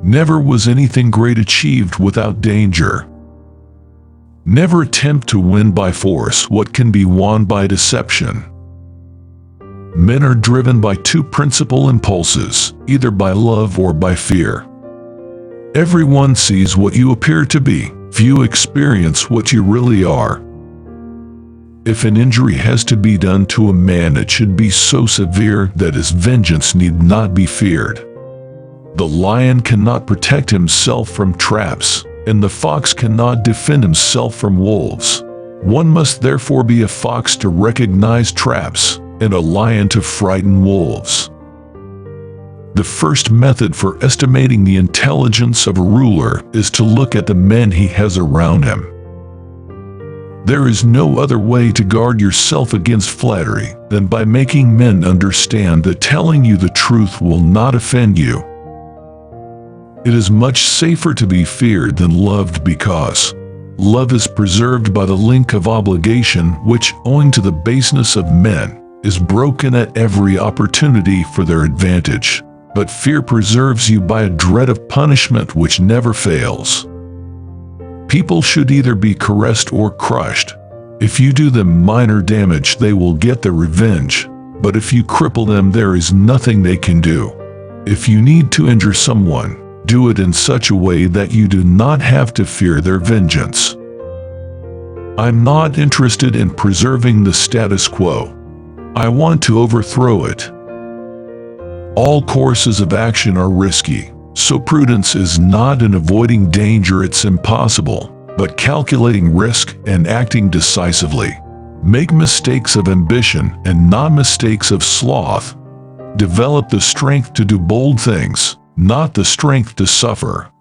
Never was anything great achieved without danger. Never attempt to win by force what can be won by deception. Men are driven by two principal impulses, either by love or by fear. Everyone sees what you appear to be, few experience what you really are. If an injury has to be done to a man, it should be so severe that his vengeance need not be feared. The lion cannot protect himself from traps, and the fox cannot defend himself from wolves. One must therefore be a fox to recognize traps, and a lion to frighten wolves. The first method for estimating the intelligence of a ruler is to look at the men he has around him. There is no other way to guard yourself against flattery than by making men understand that telling you the truth will not offend you. It is much safer to be feared than loved, because love is preserved by the link of obligation which, owing to the baseness of men, is broken at every opportunity for their advantage. But fear preserves you by a dread of punishment which never fails. People should either be caressed or crushed. If you do them minor damage, they will get their revenge, but if you cripple them, there is nothing they can do. If you need to injure someone, do it in such a way that you do not have to fear their vengeance. I'm not interested in preserving the status quo. I want to overthrow it. All courses of action are risky, so prudence is not in avoiding danger, it's impossible, but calculating risk and acting decisively. Make mistakes of ambition and not mistakes of sloth. Develop the strength to do bold things, not the strength to suffer.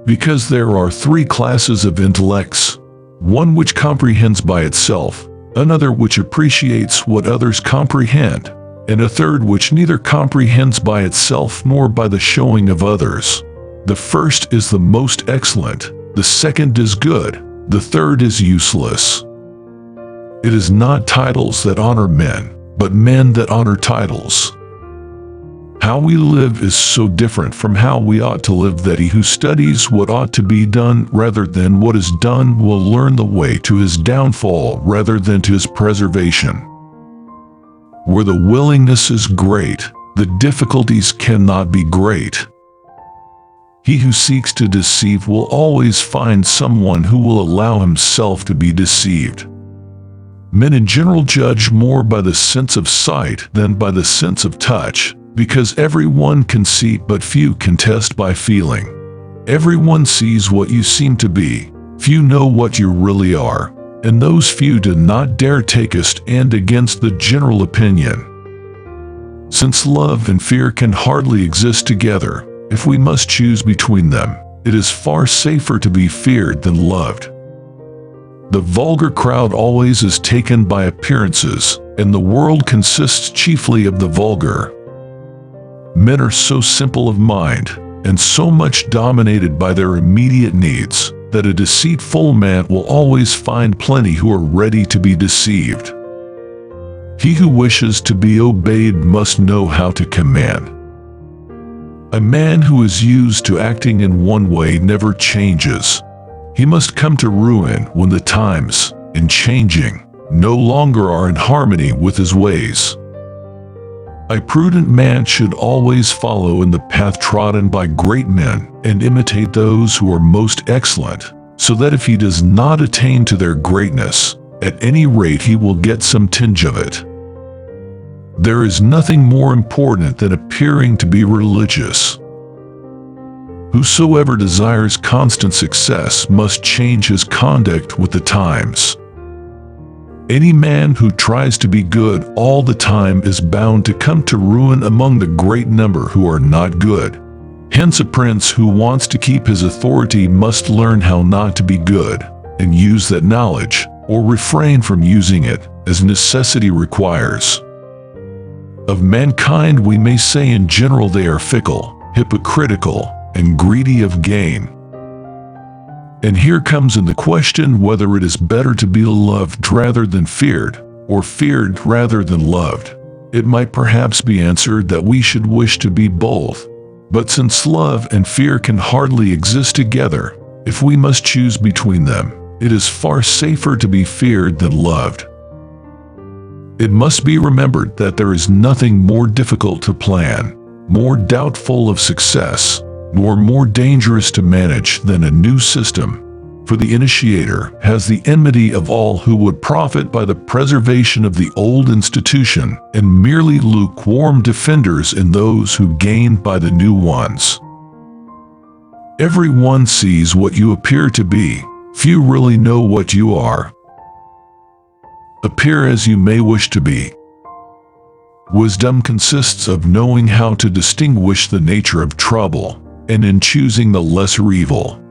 Because there are three classes of intellects: one which comprehends by itself, another which appreciates what others comprehend, and a third which neither comprehends by itself nor by the showing of others. The first is the most excellent, the second is good, the third is useless. It is not titles that honor men, but men that honor titles. How we live is so different from how we ought to live that he who studies what ought to be done rather than what is done will learn the way to his downfall rather than to his preservation. Where the willingness is great, the difficulties cannot be great. He who seeks to deceive will always find someone who will allow himself to be deceived. Men in general judge more by the sense of sight than by the sense of touch, because everyone can see but few can test by feeling. Everyone sees what you seem to be, few know what you really are, and those few do not dare take a stand against the general opinion. Since love and fear can hardly exist together, if we must choose between them, it is far safer to be feared than loved. The vulgar crowd always is taken by appearances, and the world consists chiefly of the vulgar. Men are so simple of mind, and so much dominated by their immediate needs, that a deceitful man will always find plenty who are ready to be deceived. He who wishes to be obeyed must know how to command. A man who is used to acting in one way never changes. He must come to ruin when the times, in changing, no longer are in harmony with his ways. A prudent man should always follow in the path trodden by great men and imitate those who are most excellent, so that if he does not attain to their greatness, at any rate he will get some tinge of it. There is nothing more important than appearing to be religious. Whosoever desires constant success must change his conduct with the times. Any man who tries to be good all the time is bound to come to ruin among the great number who are not good. Hence a prince who wants to keep his authority must learn how not to be good, and use that knowledge, or refrain from using it, as necessity requires. Of mankind we may say in general they are fickle, hypocritical, and greedy of gain. And here comes in the question whether it is better to be loved rather than feared, or feared rather than loved. It might perhaps be answered that we should wish to be both. But since love and fear can hardly exist together, if we must choose between them, it is far safer to be feared than loved. It must be remembered that there is nothing more difficult to plan, more doubtful of success, nor more dangerous to manage than a new system. For the initiator has the enmity of all who would profit by the preservation of the old institution, and merely lukewarm defenders in those who gain by the new ones. Everyone sees what you appear to be, few really know what you are. Appear as you may wish to be. Wisdom consists of knowing how to distinguish the nature of trouble, and in choosing the lesser evil.